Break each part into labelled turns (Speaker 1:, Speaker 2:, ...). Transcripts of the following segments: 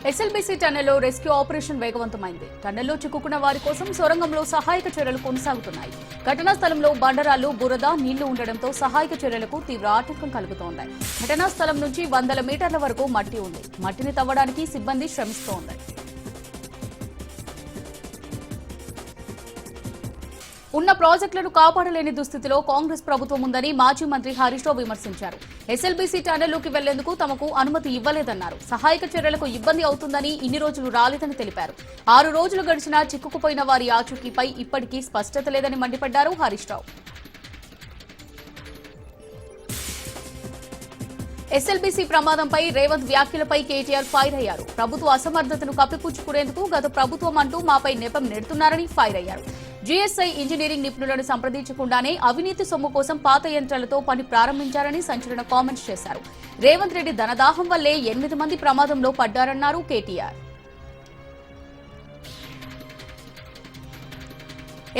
Speaker 1: SLBC టన్నెల్లో rescue operation వేగవంతమైంది. టన్నెల్లో చిక్కుకున్న వారి కోసం సొరంగంలో సహాయక చర్యలు కొనసాగుతున్నాయి. ఘటనా స్థలంలో బండరాలు, బురద, నీళ్లు ఉండడంతో సహాయక చర్యలకు తీవ్ర ఆటంకం కలుగుతోంది. ఘటనా స్థలం నుంచి వందల మీటర్ల వరకు మట్టి ఉంది. మట్టిని తవ్వడానికి సిబ్బంది శ్రమిస్తోంది. ఉన్న ప్రాజెక్టులను కాపాడలేని దుస్థితిలో కాంగ్రెస్ ప్రభుత్వం ఉందని మాజీ మంత్రి హరీష్ రావు విమర్శించారు. ఎస్ఎల్బీసీ టన్నెల్లోకి వెళ్లేందుకు తమకు అనుమతి ఇవ్వలేదన్నారు. సహాయక చర్యలకు ఇబ్బంది అవుతుందని ఇన్ని రోజులు రాలేదని తెలిపారు. 6 రోజులు గడిచినా చిక్కుకుపోయిన వారి ఆచూకీపై ఇప్పటికీ స్పష్టత లేదని మండిపడ్డారు హరీష్ రావు. ఎస్ఎల్బీసీ ప్రమాదంపై రేవంత్ వ్యాఖ్యలపై కేటీఆర్ ఫైర్ అయ్యారు. ప్రభుత్వ అసమర్థతను కప్పిపుచ్చుకునేందుకు గత ప్రభుత్వం అంటూ మాపై నెపం నెడుతున్నారని ఫైర్ అయ్యారు. జీఎస్ఐ ఇంజనీరింగ్ నిపుణులను సంప్రదించకుండానే అవినీతి సొమ్ము కోసం పాత యంత్రాలతో పని ప్రారంభించారని సంచలన కామెంట్స్ చేశారు. రేవంత్ రెడ్డి ధనదాహం వల్లే 8 మంది ప్రమాదంలో పడ్డారన్నారు కేటీఆర్.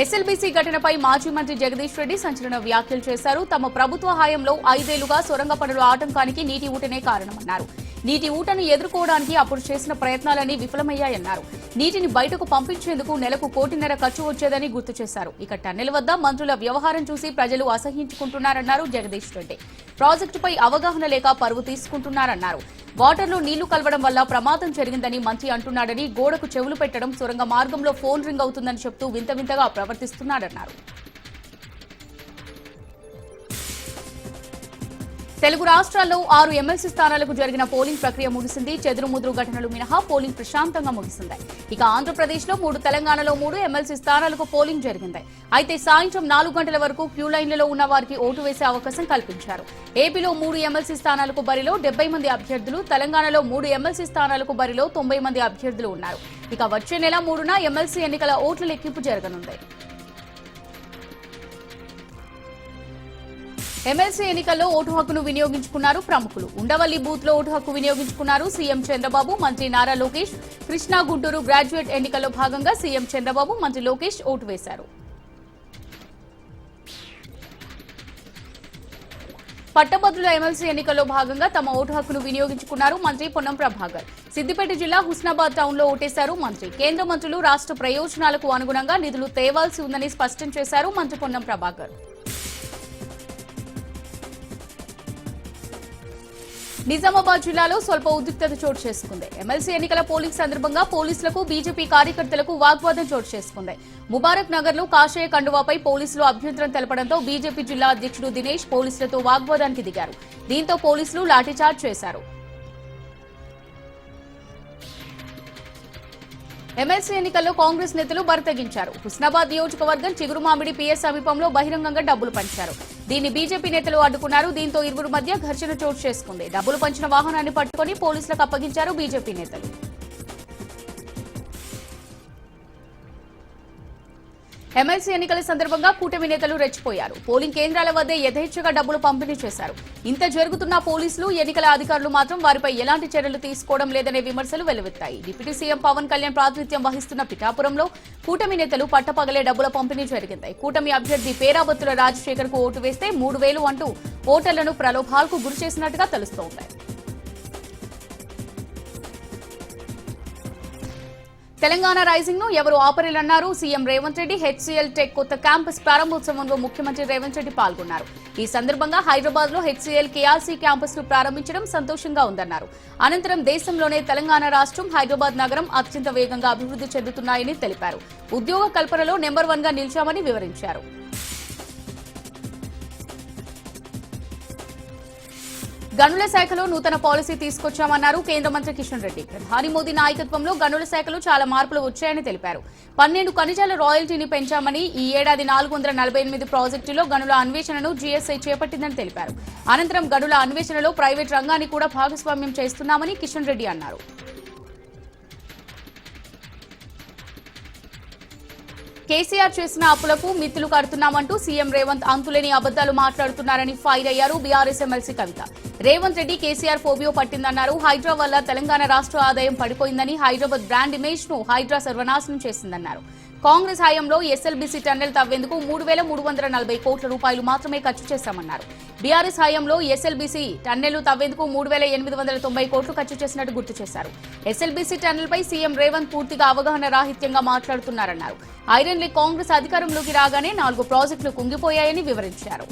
Speaker 1: ఎస్ఎల్బీసీ ఘటనపై మాజీ మంత్రి జగదీష్ రెడ్డి సంచలన వ్యాఖ్యలు చేశారు. తమ ప్రభుత్వ హయాంలో 5 ఏళ్లుగా సొరంగ పనుల ఆటంకానికి నీటి ఊటనే కారణమన్నారు. నీటి ఊటను ఎదుర్కోవడానికి అప్పుడు చేసిన ప్రయత్నాలన్నీ విఫలమయ్యాయన్నారు. నీటిని బయటకు పంపించేందుకు నెలకు 1.5 కోటి ఖర్చు వచ్చేదని గుర్తు చేశారు. ఇక టన్నెల్ వద్ద మంత్రుల వ్యవహారం చూసి ప్రజలు అసహ్యించుకుంటున్నారన్నారు జగదీష్ రెడ్డి. ప్రాజెక్టుపై అవగాహన లేక పరువు తీసుకుంటున్నారన్నారు. వాటర్లో నీళ్లు కలవడం వల్ల ప్రమాదం జరిగిందని మంత్రి అంటున్నాడని, గోడకు చెవులు పెట్టడం, సొరంగ మార్గంలో ఫోన్ రింగ్ అవుతుందని చెప్తూ వింత వింతగా ప్రవర్తిస్తున్నారన్నారు. తెలుగు రాష్ట్రాల్లో 6 ఎమ్మెల్సీ స్థానాలకు జరిగిన పోలింగ్ ప్రక్రియ ముగిసింది. చెదురుముదురు ఘటనలు మినహా పోలింగ్ ప్రశాంతంగా ముగిసింది. ఇక ఆంధ్రప్రదేశ్లో 3, తెలంగాణలో 3 ఎమ్మెల్సీ స్థానాలకు పోలింగ్ జరిగింది. అయితే సాయంత్రం 4 గంటల వరకు క్యూ లైన్లలో ఉన్న వారికి ఓటు వేసే అవకాశం కల్పించారు. ఏపీలో 3 ఎమ్మెల్సీ స్థానాలకు బరిలో 70 మంది అభ్యర్థులు, తెలంగాణలో 3 ఎమ్మెల్సీ స్థానాలకు బరిలో 90 మంది అభ్యర్థులు ఉన్నారు. ఇక వచ్చే నెల 3న ఎమ్మెల్సీ ఎన్నికల ఓట్ల లెక్కింపు జరగనుంది. ఎమ్మెల్సీ ఎన్నికల్లో ఓటు హక్కును వినియోగించుకున్నారు ప్రముఖులు. ఉండవల్లి బూత్ లో ఓటు హక్కు వినియోగించుకున్నారు సీఎం చంద్రబాబు, మంత్రి నారా లోకేష్. కృష్ణా, గుంటూరు గ్రాడ్యుయేట్ ఎన్నికల్లో భాగంగా సీఎం చంద్రబాబు, మంత్రి లోకేష్ ఓటు వేశారు. పట్టభద్రుల ఎమ్మెల్సీ ఎన్నికల్లో భాగంగా తమ ఓటు హక్కును వినియోగించుకున్నారు మంత్రి పొన్నం ప్రభాకర్. సిద్దిపేట జిల్లా హుస్నాబాద్ టౌన్ లో ఓటేశారు మంత్రి. కేంద్ర మంత్రులు రాష్ట్ర ప్రయోజనాలకు అనుగుణంగా నిధులు తేవాల్సి ఉందని స్పష్టం చేశారు మంత్రి పొన్నం ప్రభాకర్. నిజామాబాద్ జిల్లాలో స్వల్ప ఉద్రిక్తత చోటు చేసుకుంది. ఎమ్మెల్సీ ఎన్నికల పోలింగ్ సందర్భంగా పోలీసులకు, బీజేపీ కార్యకర్తలకు వాగ్వాదం చోటు చేసుకుంది. ముబారక్ నగర్ లో కాషాయ కండువాపై పోలీసులు అభ్యంతరం తెలపడంతో బీజేపీ జిల్లా అధ్యక్షుడు దినేష్ పోలీసులతో వాగ్వాదానికి దిగారు. దీంతో పోలీసులు లాఠీచార్జ్ చేశారు. ఎమ్మెల్సీ ఎన్నికల్లో కాంగ్రెస్ నేతలు బరితెగించారు. హుస్నాబాద్ నియోజకవర్గం చిగురుమామిడి పిఎస్ సమీపంలో బహిరంగంగా డబ్బులు పంచారు. దీన్ని బీజేపీ నేతలు అడ్డుకున్నారు. దీంతో ఇరువురు మధ్య ఘర్షణ చోటు చేసుకుంది. డబ్బులు పంచిన వాహనాన్ని పట్టుకుని పోలీసులకు అప్పగించారు బీజేపీ నేతలు. ఎమ్మెల్సీ ఎన్నికల సందర్భంగా కూటమి నేతలు రెచ్చిపోయారు. పోలింగ్ కేంద్రాల వద్దే యథేచ్ఛగా డబ్బులు పంపిణీ చేశారు. ఇంత జరుగుతున్న పోలీసులు, ఎన్నికల అధికారులు మాత్రం వారిపై ఎలాంటి చర్యలు తీసుకోవడం లేదనే విమర్శలు వెల్లువెత్తాయి. డిప్యూటీ సీఎం పవన్ కళ్యాణ్ ప్రాతినిధ్యం వహిస్తున్న పిఠాపురంలో కూటమి నేతలు పట్టపగలే డబ్బుల పంపిణీ జరిగింది. కూటమి అభ్యర్థి పేరాబత్తుల రాజశేఖర్ కు ఓటు వేస్తే 3,000 అంటూ ఓటర్లను ప్రలోభాలకు గురి చేసినట్టుగా తెలుస్తోంది. తెలంగాణ రైజింగ్ ను ఎవరు ఆపరేలన్నారు CM Revanth Reddy. HCL tech కొత్త క్యాంపస్ ప్రారంభోత్సవంలో ముఖ్యమంత్రి రేవంత్ రెడ్డి పాల్గొన్నారు. ఈ సందర్భంగా హైదరాబాద్ లో హెచ్సీఎల్ కేఆర్సీ క్యాంపస్ ను ప్రారంభించడం సంతోషంగా ఉందన్నారు. అనంతరం దేశంలోనే తెలంగాణ రాష్ట్రం, హైదరాబాద్ నగరం అత్యంత వేగంగా అభివృద్ధి చెందుతున్నాయని తెలిపారు. ఉద్యోగ కల్పనలో నెంబర్ 1గా నిలిచామని వివరించారు. గనుల శాఖలో నూతన పాలసీ తీసుకొచ్చామన్నారు కేంద్ర మంత్రి కిషన్ రెడ్డి. ప్రధాని మోదీ నాయకత్వంలో గనుల శాఖలో చాలా మార్పులు వచ్చాయని తెలిపారు. 12 ఖనిజాల రాయల్టీని పెంచామని, ఈ ఏడాది 448 ప్రాజెక్టుల్లో గనుల అన్వేషణను జీఎస్ఐ చేపట్టిందని తెలిపారు. అనంతరం గనుల అన్వేషణలో ప్రైవేట్ రంగాన్ని కూడా భాగస్వామ్యం చేస్తున్నామని కిషన్ రెడ్డి అన్నారు. కేసీఆర్ చేసిన అప్పులకు మిత్తులు కడుతున్నామంటూ సీఎం రేవంత్ అంతులేని అబద్దాలు మాట్లాడుతున్నారని ఫైర్ అయ్యారు బీఆర్ఎస్ ఎమ్మెల్సీ కవిత. రేవంత్ రెడ్డి కేసీఆర్ ఫోబియో పట్టిందన్నారు. హైడ్రా వల్ల తెలంగాణ రాష్ట్ర ఆదాయం పడిపోయిందని, హైదరాబాద్ బ్రాండ్ ఇమేజ్ ను హైడ్రా సర్వనాశనం చేసిందన్నారు. కాంగ్రెస్ హయాంలో ఎస్ఎల్బీసీ టన్నెల్ తవ్వేందుకు 3,340 కోట్ల రూపాయలు మాత్రమే ఖర్చు చేశామన్నారు. బీఆర్ఎస్ హయాంలో ఎస్ఎల్బీసీ టన్నెలు తవ్వేందుకు 3,890 కోట్లు ఖర్చు చేసినట్టు గుర్తు చేశారు. ఎస్ఎల్బీసీ టన్నెల్పై సీఎం రేవంత్ పూర్తిగా అవగాహన రాహిత్యంగా మాట్లాడుతున్నారన్నారు. ఐరన్ లీగ్ కాంగ్రెస్ అధికారంలోకి రాగానే 4 ప్రాజెక్టులు కుంగిపోయాయని వివరించారు.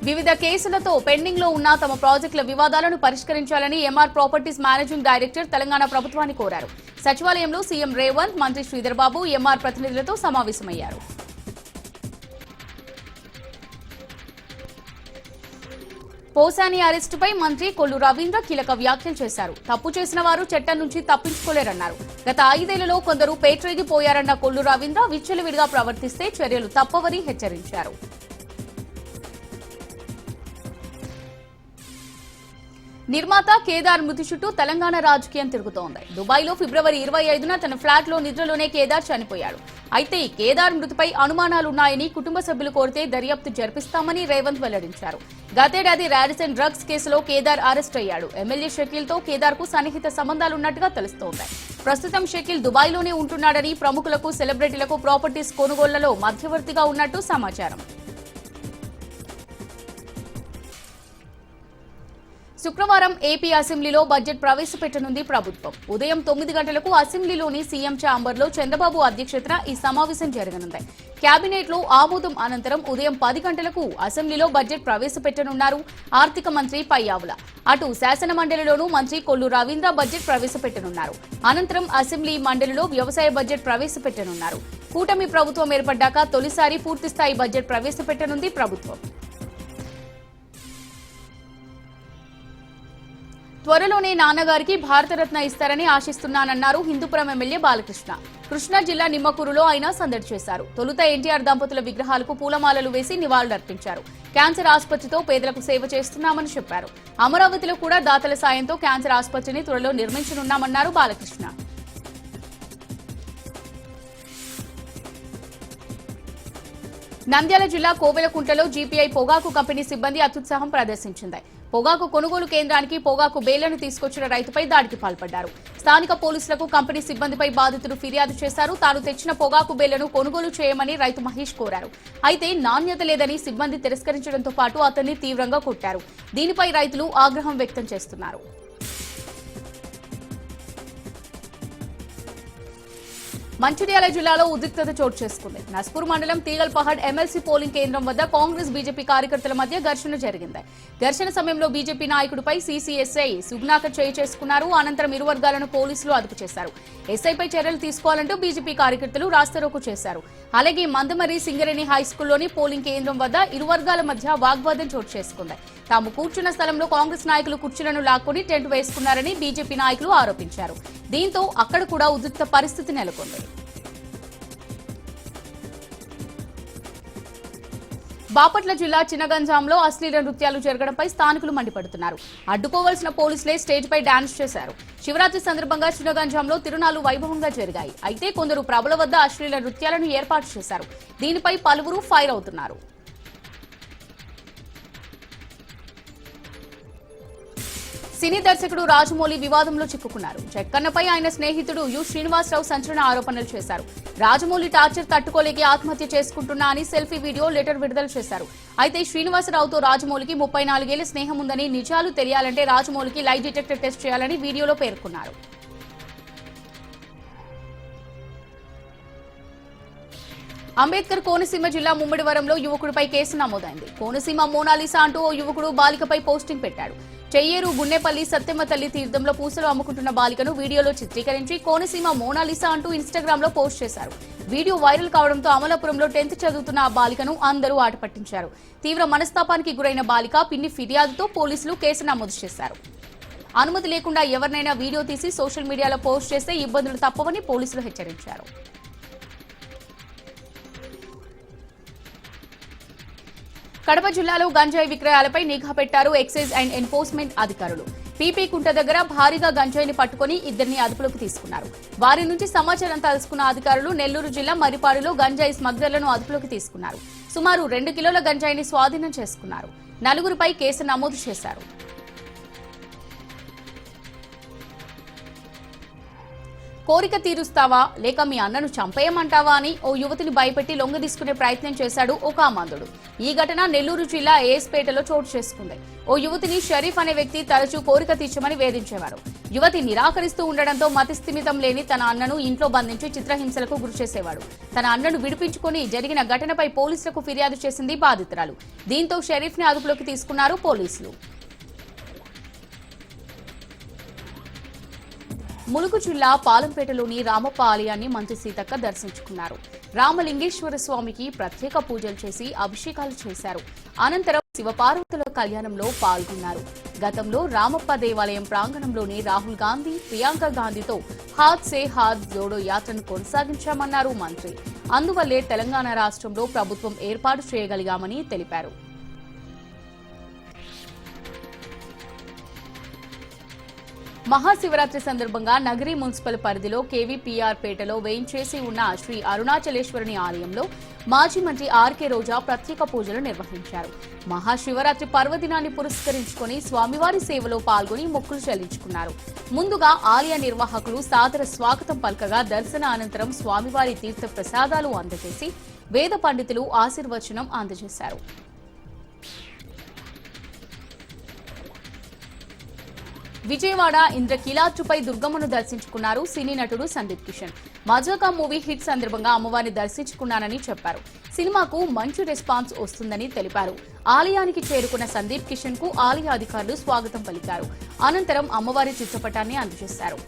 Speaker 1: వివిధ కేసులతో పెండింగ్ లో ఉన్న తమ ప్రాజెక్టుల వివాదాలను పరిష్కరించాలని M R properties managing director Telangana ప్రభుత్వాన్ని కోరారు. సచివాలయంలో సీఎం రేవంత్, మంత్రి శ్రీధర్ బాబు ఎంఆర్ ప్రతినిధులతో సమావేశమయ్యారు. పోసాని అరెస్టుపై మంత్రి కొల్లు రవీంద్ర కీలక వ్యాఖ్యలు చేశారు. తప్పు చేసిన వారు చట్టం నుంచి తప్పించుకోలేరన్నారు. గత 5 ఏళ్లలో కొందరు పేట్రేగిపోయారన్న కొల్లు రవీంద్ర విచ్చలవిడిగా ప్రవర్తిస్తే చర్యలు తప్పవని హెచ్చరించారు. నిర్మాత కేదార్ మృతి చుట్టూ తెలంగాణ రాజకీయం తిరుగుతోంది. దుబాయ్లో ఫిబ్రవరి 25న తన ఫ్లాట్లో నిద్రలోనే కేదార్ చనిపోయాడు. అయితే కేదార్ మృతిపై అనుమానాలున్నాయని కుటుంబ సభ్యులు కోరితే దర్యాప్తు జరిపిస్తామని రేవంత్ వెల్లడించారు. గతేడాది రాడిసన్ డ్రగ్స్ కేసులో కేదార్ అరెస్ట్ అయ్యాడు. ఎమ్మెల్యే షకీల్తో కేదార్కు సన్నిహిత సంబంధాలున్నట్టుగా తెలుస్తోంది. ప్రస్తుతం షకీల్ దుబాయ్లోనే ఉంటున్నాడని, ప్రముఖులకు, సెలబ్రిటీలకు ప్రాపర్టీస్ కొనుగోళ్లలో మధ్యవర్తిగా ఉన్నట్టు సమాచారం. శుక్రవారం ఏపీ అసెంబ్లీలో బడ్జెట్ ప్రవేశపెట్టనుంది ప్రభుత్వం. ఉదయం 9 గంటలకు అసెంబ్లీలోని సీఎం ఛాంబర్లో చంద్రబాబు అధ్యక్షతన ఈ సమావేశం జరగనుంది. కేబినెట్లో ఆమోదం అనంతరం ఉదయం 10 గంటలకు అసెంబ్లీలో బడ్జెట్ ప్రవేశపెట్టనున్నారు ఆర్థిక మంత్రి పయ్యావుల. అటు శాసన మండలిలోనూ మంత్రి కొల్లు రవీంద్ర బడ్జెట్ ప్రవేశపెట్టనున్నారు. అనంతరం అసెంబ్లీ మండలిలో వ్యవసాయ బడ్జెట్ ప్రవేశపెట్టనున్నారు. కూటమి ప్రభుత్వం ఏర్పడ్డాక తొలిసారి పూర్తిస్థాయి బడ్జెట్ ప్రవేశపెట్టనుంది ప్రభుత్వం. త్వరలోనే నాన్నగారికి భారతరత్న ఇస్తారని ఆశిస్తున్నానన్నారు హిందూపురం ఎమ్మెల్యే బాలకృష్ణ. కృష్ణా జిల్లా నిమ్మకూరులో ఆయన సందడి చేశారు. తొలుత ఎన్టీఆర్ దంపతుల విగ్రహాలకు పూలమాలలు వేసి నివాళులర్పించారు. క్యాన్సర్ ఆసుపత్రితో పేదలకు సేవ చేస్తున్నామని చెప్పారు. అమరావతిలో కూడా దాతల సాయంతో క్యాన్సర్ ఆసుపత్రిని త్వరలో నిర్మించనున్నామన్నారు బాలకృష్ణ. నంద్యాల జిల్లా కోవెలకుంటలో జీపీఐ పొగాకు కంపెనీ సిబ్బంది అత్యుత్సాహం ప్రదర్శించింది. పొగాకు కొనుగోలు కేంద్రానికి పొగాకు బేలను తీసుకొచ్చిన రైతుపై దాడికి పాల్పడ్డారు. స్థానిక పోలీసులకు కంపెనీ సిబ్బందిపై బాధితులు ఫిర్యాదు చేశారు. తాను తెచ్చిన పొగాకు బేలను కొనుగోలు చేయమని రైతు మహేష్ కోరారు. అయితే నాణ్యత లేదని సిబ్బంది తిరస్కరించడంతో పాటు అతన్ని తీవ్రంగా కొట్టారు. దీనిపై రైతులు ఆగ్రహం వ్యక్తం చేస్తున్నారు. మంచిర్యాల జిల్లాలో ఉద్రిక్తత చోటు చేసుకుంది. నస్పూర్ మండలం తీగల్పహాడ్ ఎమ్మెల్సీ పోలింగ్ కేంద్రం వద్ద కాంగ్రెస్ బీజేపీ కార్యకర్తల మధ్య ఘర్షణ జరిగింది. ఘర్షణ సమయంలో బీజేపీ నాయకుడిపై సీసీఎస్ఐ సుగ్నాకర్ చేయి చేసుకున్నారు. అనంతరం ఇరు వర్గాలను పోలీసులు అదుపు చేశారు. ఎస్ఐపై చర్యలు తీసుకోవాలంటూ బీజేపీ కార్యకర్తలు రాస్తారోకో చేశారు. అలాగే మందమరి సింగరేణి హైస్కూల్లోని పోలింగ్ కేంద్రం వద్ద ఇరు వర్గాల మధ్య వాగ్వాదం చోటు చేసుకుంది. తాము కూర్చున్న స్థలంలో కాంగ్రెస్ నాయకులు కుర్చీలను లాక్కొని టెంట్ వేసుకున్నారని బీజేపీ నాయకులు ఆరోపించారు. దీంతో అక్కడ కూడా ఉద్రిక్త పరిస్థితి నెలకొంది. బాపట్ల జిల్లా చిన్నగంజాంలో అశ్లీల నృత్యాలు జరగడంపై స్థానికులు మండిపడుతున్నారు. అడ్డుకోవాల్సిన పోలీసులే స్టేజ్పై డాన్స్ చేశారు. శివరాత్రి సందర్భంగా చిన్నగంజాంలో తిరునాళ్లు వైభవంగా జరిగాయి. అయితే కొందరు ప్రభుల వద్ద అశ్లీల నృత్యాలను ఏర్పాటు చేశారు. దీనిపై పలువురు ఫైర్ అవుతున్నారు. సినీ దర్శకుడు రాజమౌళి వివాదంలో చిక్కుకున్నారు. జక్కన్నపై ఆయన స్నేహితుడు యు శ్రీనివాసరావు సంచలన ఆరోపణలు చేశారు. రాజమౌళి టార్చర్ తట్టుకోలేక ఆత్మహత్య చేసుకుంటున్నా అని సెల్ఫీ వీడియో లెటర్ విడుదల చేశారు. అయితే శ్రీనివాసరావుతో రాజమౌళికి 34 ఏళ్ల స్నేహం ఉందని, నిజాలు తెలియాలంటే రాజమౌళికి లై డిటెక్టర్ టెస్ట్ చేయాలని వీడియోలో పేర్కొన్నారు. అంబేద్కర్ కోనసీమ జిల్లా ముమ్మిడివరంలో యువకుడిపై కేసు నమోదైంది. కోనసీమ మోనాలిసా అంటూ ఓ యువకుడు బాలికపై పోస్టింగ్ పెట్టాడు. చెయ్యేరు గున్నెపల్లి సత్యమ్మ తల్లి తీర్థంలో పూసలు అమ్ముకుంటున్న బాలికను వీడియోలో చిత్రీకరించి కోనసీమ మోనాలిసా అంటూ ఇన్స్టాగ్రామ్ లో పోస్ట్ చేశారు. వీడియో వైరల్ కావడంతో అమలాపురంలో 10th చదువుతున్న ఆ బాలికను అందరూ ఆట పట్టించారు. తీవ్ర మనస్తాపానికి గురైన బాలిక పిన్ని ఫిర్యాదుతో పోలీసులు కేసు నమోదు చేశారు. అనుమతి లేకుండా ఎవరినైనా వీడియో తీసి సోషల్ మీడియాలో పోస్ట్ చేస్తే ఇబ్బందులు తప్పవని పోలీసులు హెచ్చరించారు. కడప జిల్లాలో గంజాయి విక్రయాలపై నిఘా పెట్టారు ఎక్సైజ్ అండ్ ఎన్ఫోర్స్మెంట్ అధికారులు. పీపీ కుంట దగ్గర భారీగా గంజాయిని పట్టుకుని 2 అదుపులోకి తీసుకున్నారు. వారి నుంచి సమాచారం తెలుసుకున్న అధికారులు నెల్లూరు జిల్లా మరిపాడులో గంజాయి స్మగ్లర్లను అదుపులోకి తీసుకున్నారు. సుమారు 2 కిలోల గంజాయిని స్వాధీనం చేసుకున్నారు. 4గురిపై కేసు నమోదు చేశారు. కోరిక తీరుస్తావా లేక మీ అన్నను చంపేయమంటావా అని ఓ యువతిని భయపెట్టి లొంగదీసుకునే ప్రయత్నం చేశాడు ఒక అమాందుడు. ఈ ఘటన నెల్లూరు జిల్లా ఏఎస్పేటలో చోటు చేసుకుంది. ఓ యువతిని షరీఫ్ అనే వ్యక్తి తరచూ కోరిక తీర్చమని వేధించేవారు. యువతి నిరాకరిస్తూ ఉండడంతో మతిస్థిమితం లేని తన అన్నను ఇంట్లో బంధించి చిత్రహింసలకు గురిచేసేవాడు. తన అన్నను విడిపించుకుని జరిగిన ఘటనపై పోలీసులకు ఫిర్యాదు చేసింది బాధితురాలు. దీంతో షరీఫ్ ని అదుపులోకి తీసుకున్నారు పోలీసులు. ములుగు జిల్లా పాలంపేటలోని రామప్ప ఆలయాన్ని మంత్రి సీతక్క దర్శించుకున్నారు. రామలింగేశ్వర స్వామికి ప్రత్యేక పూజలు చేసి అభిషేకాలు చేశారు. అనంతరం శివపార్వతుల కళ్యాణంలో పాల్గొన్నారు. గతంలో రామప్ప దేవాలయం ప్రాంగణంలోని రాహుల్ గాంధీ, ప్రియాంక గాంధీతో హాత్ సే హాత్ జోడో యాత్రను కొనసాగించామన్నారు మంత్రి. అందువల్లే తెలంగాణ రాష్ట్రంలో ప్రభుత్వం ఏర్పాటు చేయగలిగామని తెలిపారు. మహాశివరాత్రి సందర్భంగా నగరి మున్సిపల్ పరిధిలో కేవీపీఆర్ పేటలో వేయించేసి ఉన్న శ్రీ అరుణాచలేశ్వరుని ఆలయంలో మాజీ మంత్రి ఆర్కే రోజా ప్రత్యేక పూజలు నిర్వహించారు. మహాశివరాత్రి పర్వదినాన్ని పురస్కరించుకుని స్వామివారి సేవలో పాల్గొని మొక్కులు చెల్లించుకున్నారు. ముందుగా ఆలయ నిర్వాహకులు సాదర స్వాగతం పలకగా దర్శన అనంతరం స్వామివారి తీర్థ ప్రసాదాలు అందజేసి వేద పండితులు ఆశీర్వచనం అందజేశారు. విజయవాడ ఇంద్రకీలాద్రిపై దుర్గమ్మను దర్శించుకున్నారు సినీ నటుడు సందీప్ కిషన్. మజాకా మూవీ హిట్ సందర్భంగా అమ్మవారిని దర్శించుకున్నానని చెప్పారు. సినిమాకు మంచి రెస్పాన్స్ వస్తుందని తెలిపారు. ఆలయానికి చేరుకున్న సందీప్ కిషన్ కు ఆలయ అధికారులు స్వాగతం పలికారు. అనంతరం అమ్మవారి చిత్రపటాన్ని అందజేశారు.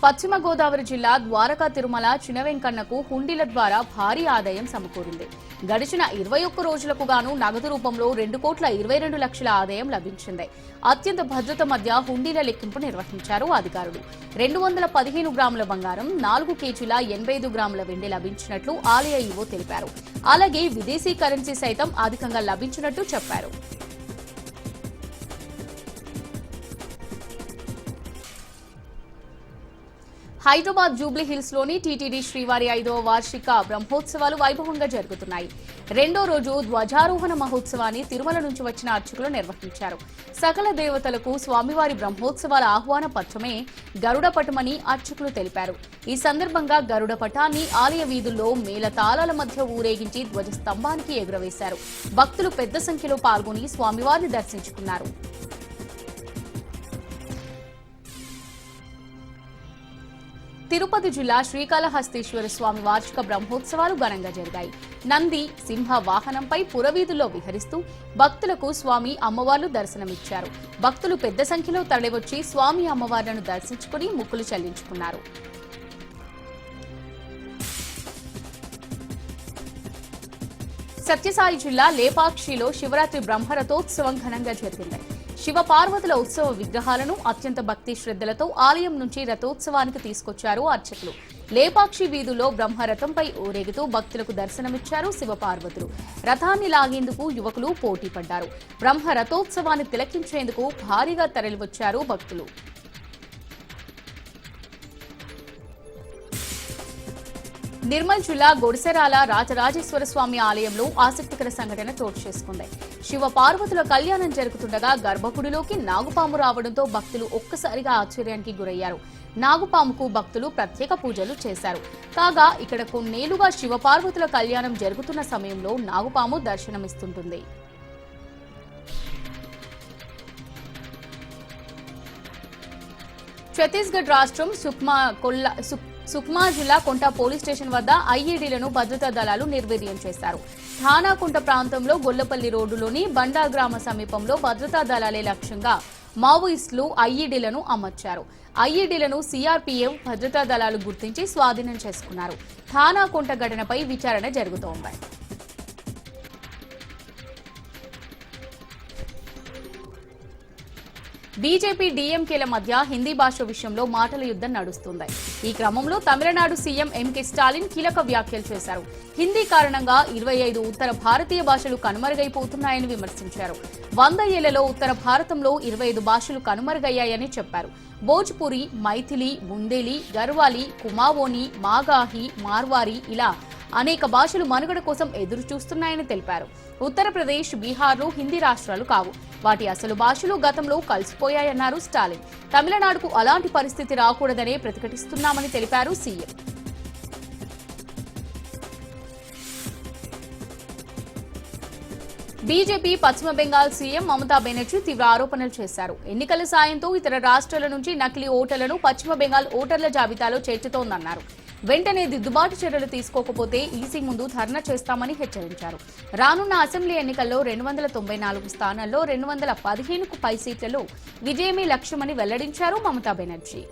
Speaker 1: పశ్చిమ గోదావరి జిల్లా ద్వారకా తిరుమల చినవెంకన్నకు హుండీల ద్వారా భారీ ఆదాయం సమకూరింది. గడిచిన 21 రోజులకు గాను నగదు రూపంలో 2,22,00,000 ఆదాయం లభించింది. అత్యంత భద్రత మధ్య హుండీల లెక్కింపు నిర్వహించారు అధికారులు. 215 గ్రాముల బంగారం, 4 కేజీల 85 గ్రాముల వెండి లభించినట్లు ఆలయ ఈవో తెలిపారు. అలాగే విదేశీ కరెన్సీ సైతం అధికంగా లభించినట్టు చెప్పారు. హైదరాబాద్ జూబ్లీ హిల్స్ లోని టీటీడీ శ్రీవారి 5వ వార్షిక బ్రహ్మోత్సవాలు వైభవంగా జరుగుతున్నాయి. రెండో రోజు ధ్వజారోహణ మహోత్సవాన్ని తిరుమల నుంచి వచ్చిన అర్చకులు నిర్వహించారు. సకల దేవతలకు స్వామివారి బ్రహ్మోత్సవాల ఆహ్వాన పత్రమే గరుడ పటమని అర్చకులు తెలిపారు. ఈ సందర్భంగా గరుడ పటాన్ని ఆలయ వీధుల్లో మేళతాళాల మధ్య ఊరేగించి ధ్వజస్తంభానికి ఎగురవేశారు. భక్తులు పెద్ద సంఖ్యలో పాల్గొని స్వామివారిని దర్శించుకున్నారు. తిరుపతి జిల్లా శ్రీకాళహస్తీశ్వర స్వామి వార్షిక బ్రహ్మోత్సవాలు ఘనంగా జరిగాయి. నంది, సింహ వాహనంపై పురవీధుల్లో విహరిస్తూ భక్తులకు స్వామి అమ్మవార్లు దర్శనమిచ్చారు. భక్తులు పెద్ద సంఖ్యలో తరలివచ్చి స్వామి అమ్మవార్లను దర్శించుకుని మొక్కులు చెల్లించుకున్నారు. సత్యసాయి జిల్లా లేపాక్షిలో శివరాత్రి బ్రహ్మరథోత్సవం ఘనంగా జరిగింది. శివ పార్వతుల ఉత్సవ విగ్రహాలను అత్యంత భక్తి శ్రద్ధలతో ఆలయం నుంచి రథోత్సవానికి తీసుకొచ్చారు అర్చకులు. లేపాక్షి వీధుల్లో బ్రహ్మరథంపై ఊరేగుతూ భక్తులకు దర్శనమిచ్చారు శివపార్వతులు. రథాన్ని లాగేందుకు యువకులు పోటీ పడ్డారు. బ్రహ్మ రథోత్సవాన్ని తిలకించేందుకు భారీగా తరలివచ్చారు భక్తులు. నిర్మల్ జిల్లా గొడిసెరాల రాజరాజేశ్వర స్వామి ఆలయంలో ఆసక్తికర సంఘటన చోటు చేసుకుంది. శివ పార్వతుల కళ్యాణం జరుగుతుండగా గర్భగుడిలోకి నాగుపాము రావడంతో భక్తులు ఒక్కసారిగా ఆశ్చర్యానికి గురయ్యారు. నాగుపాముకు భక్తులు ప్రత్యేక పూజలు చేశారు. కాగా ఇక్కడ కొన్నేళ్లుగా శివపార్వతుల కళ్యాణం జరుగుతున్న సమయంలో నాగుపాము దర్శనమిస్తుంటుంది. ఛత్తీస్గఢ్ రాష్ట్రం సుక్మా జిల్లా కొంట పోలీస్ స్టేషన్ వద్ద ఐఈడీలను భద్రతా దళాలు నిర్వీర్యం చేశారు. ఠానాకుంట ప్రాంతంలో గొల్లపల్లి రోడ్డులోని బండా గ్రామ సమీపంలో భద్రతా దళాలే లక్ష్యంగా మావోయిస్టులు ఐఈడీలను అమర్చారు. ఐఈడీలను సీఆర్పీఎఫ్ భద్రతా దళాలు గుర్తించి స్వాధీనం చేసుకున్నారు. ఠానాకుంట ఘటనపై విచారణ జరుగుతోంది. బీజేపీ డీఎంకేల మధ్య హిందీ భాష విషయంలో మాటల యుద్ధం నడుస్తుంది. ఈ క్రమంలో తమిళనాడు సీఎం ఎంకే స్టాలిన్ కీలక వ్యాఖ్యలు చేశారు. హిందీ కారణంగా 25 ఉత్తర భారతీయ భాషలు కనుమరుగైపోతున్నాయని విమర్శించారు. 100 ఏళ్లలో ఉత్తర భారతంలో 25 భాషలు కనుమరుగయ్యాయని చెప్పారు. భోజ్పురి, మైథిలి, బుందేలి, గర్వాలి, కుమావోని, మాగాహి, మార్వారి ఇలా అనేక భాషలు మనుగడ కోసం ఎదురు చూస్తున్నాయని తెలిపారు. ఉత్తరప్రదేశ్, బీహార్లు హిందీ రాష్ట్రాలు కావు. వాటి అసలు భాషలు గతంలో కలిసిపోయాయన్నారు స్టాలిన్. తమిళనాడుకు అలాంటి పరిస్థితి రాకూడదనే ప్రతిఘటిస్తున్నామని తెలిపారు సీఎం. బీజేపీ పశ్చిమ బెంగాల్ సీఎం మమతా బెనర్జీ తీవ్ర ఆరోపణలు చేశారు. ఎన్నికల సాయంతో ఇతర రాష్ట్రాల నుంచి నకిలీ ఓటర్లను పశ్చిమ బెంగాల్ ఓటర్ల జాబితాలో చేర్చుతోందన్నారు. వెంటనే దిద్దుబాటు చర్యలు తీసుకోకపోతే ఈసీ ముందు ధర్నా చేస్తామని హెచ్చరించారు. రానున్న అసెంబ్లీ ఎన్నికల్లో 294 స్థానాల్లో 215కు పై సీట్లలో విజయమే లక్ష్యమని వెల్లడించారు మమతా బెనర్జీ.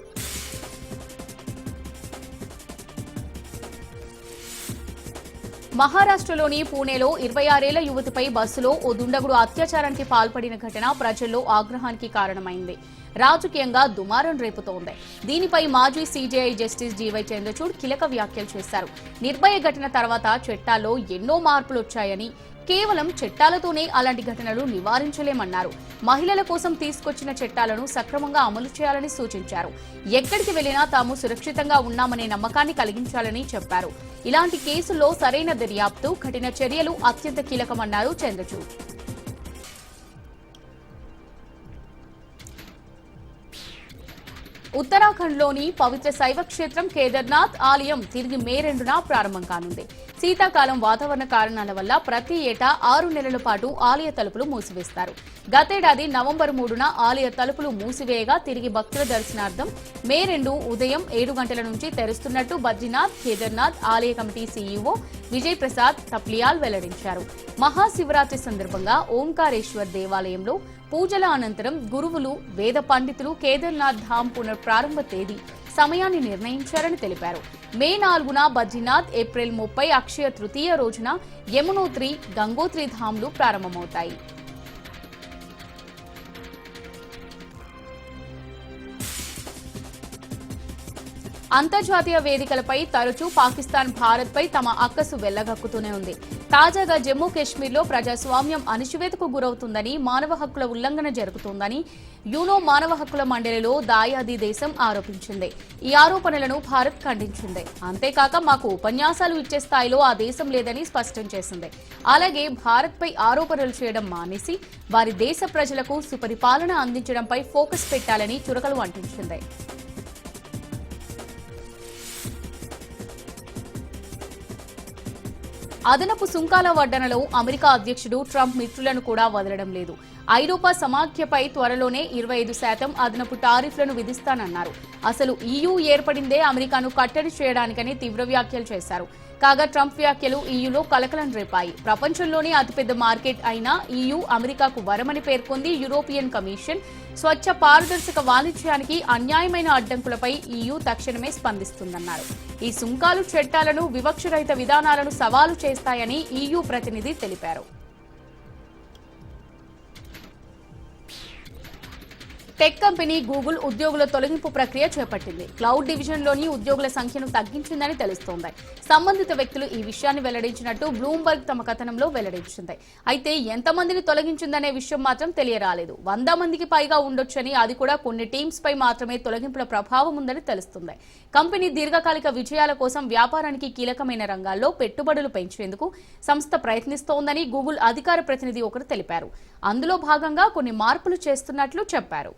Speaker 1: మహారాష్ట్రలోని పూణేలో 26 ఏళ్ల యువతిపై బస్సులో ఓ దుండగుడు అత్యాచారానికి పాల్పడిన ఘటన ప్రజల్లో ఆగ్రహానికి కారణమైంది. రాజకీయంగా దుమారం రేపుతోంది. దీనిపై మాజీ సీజేఐ జస్టిస్ జీవై చంద్రచూడ్ కీలక వ్యాఖ్యలు చేశారు. నిర్భయ ఘటన తర్వాత చట్టాల్లో ఎన్నో మార్పులు వచ్చాయని, కేవలం చట్టాలతోనే అలాంటి ఘటనలు నివారించలేమన్నారు. మహిళల కోసం తీసుకొచ్చిన చట్టాలను సక్రమంగా అమలు చేయాలని సూచించారు. ఎక్కడికి వెళ్లినా తాము సురక్షితంగా ఉన్నామనే నమ్మకాన్ని కలిగించాలని చెప్పారు. ఇలాంటి కేసుల్లో సరైన దర్యాప్తు, కఠిన చర్యలు అత్యంత కీలకమన్నారు చంద్రచూడ్. ఉత్తరాఖండ్లోని పవిత్ర శైవ క్షేత్రం కేదార్నాథ్ ఆలయం తిరిగి మే 2న ప్రారంభం కానుంది. శీతాకాలం వాతావరణ కారణాల వల్ల ప్రతి ఏటా 6 నెలల పాటు ఆలయ తలుపులు మూసివేస్తారు. గతేడాది నవంబర్ 3న ఆలయ తలుపులు మూసివేయగా తిరిగి భక్తుల దర్శనార్థం మే 2 ఉదయం 7 గంటల నుంచి తెరుస్తున్నట్టు బద్రీనాథ్ కేదార్నాథ్ ఆలయ కమిటీ సీఈఓ విజయ్ ప్రసాద్ తప్లియాల్ వెల్లడించారు. మహాశివరాత్రి సందర్భంగా ఓంకారేశ్వర్ దేవాలయంలో పూజల అనంతరం గురువులు, వేద పండితులు కేదార్నాథ్ ధామ్ పునఃప్రారంభ తేదీ, సమయాన్ని నిర్ణయించారని తెలిపారు. మే 4న బద్రీనాథ్, ఏప్రిల్ 30 అక్షయ తృతీయ రోజున యమునోత్రి, గంగోత్రి ధామ్లు ప్రారంభమవుతాయి. అంతర్జాతీయ వేదికలపై తరచూ పాకిస్తాన్ భారత్పై తమ అక్కసు వెళ్లగక్కుతూనే ఉంది. తాజాగా జమ్మూ కాశ్మీర్లో ప్రజాస్వామ్యం అణచివేతకు గురవుతుందని, మానవ హక్కుల ఉల్లంఘన జరుగుతోందని యూనో మానవ హక్కుల మండలిలో దాయాది దేశం ఆరోపించింది. ఈ ఆరోపణలను భారత్ ఖండించింది. అంతేకాక మాకు ఉపన్యాసాలు ఇచ్చే స్థాయిలో ఆ దేశం లేదని స్పష్టం చేసింది. అలాగే భారత్పై ఆరోపణలు చేయడం మానేసి వారి దేశ ప్రజలకు సుపరిపాలన అందించడంపై ఫోకస్ పెట్టాలని చురకలు అంటించింది. అదనపు సుంకాల వడ్డనలో అమెరికా అధ్యక్షుడు ట్రంప్ మిత్రులను కూడా వదలడం లేదు. ఐరోపా సమాఖ్యపై త్వరలోనే 25% అదనపు టారిఫ్లను విధిస్తానన్నారు. అసలు ఈయూ ఏర్పడిందే అమెరికాను కట్టడి చేయడానికని తీవ్ర వ్యాఖ్యలు చేశారు. కాగా ట్రంప్ వ్యాఖ్యలు ఈయూలో కలకలం రేపాయి. ప్రపంచంలోనే అతిపెద్ద మార్కెట్ అయిన ఈయూ అమెరికాకు వరమని పేర్కొంది యూరోపియన్ కమిషన్. స్వచ్ఛ పారదర్శక వాణిజ్యానికి అన్యాయమైన అడ్డంకులపై ఈయూ తక్షణమే స్పందిస్తుందన్నారు. ఈ సుంకాలు చట్టాలను, వివక్షరహిత విధానాలను సవాలు చేస్తాయని ఈయూ ప్రతినిధి తెలిపారు. టెక్ కంపెనీ గూగుల్ ఉద్యోగుల తొలగింపు ప్రక్రియ చేపట్టింది. క్లౌడ్ డివిజన్లోని ఉద్యోగుల సంఖ్యను తగ్గించిందని తెలుస్తోంది. సంబంధిత వ్యక్తులు ఈ విషయాన్ని వెల్లడించినట్టు బ్లూంబర్గ్ తమ కథనంలో వెల్లడించింది. అయితే ఎంతమందిని తొలగించిందనే విషయం మాత్రం తెలియరాలేదు. 100 మందికి పైగా ఉండొచ్చని, అది కూడా కొన్ని టీమ్స్ పై మాత్రమే తొలగింపుల ప్రభావం ఉందని తెలుస్తుంది. కంపెనీ దీర్ఘకాలిక విజయాల కోసం వ్యాపారానికి కీలకమైన రంగాల్లో పెట్టుబడులు పెంచేందుకు సంస్థ ప్రయత్నిస్తోందని గూగుల్ అధికార ప్రతినిధి ఒకరు తెలిపారు. అందులో భాగంగా కొన్ని మార్పులు చేస్తున్నట్లు చెప్పారు.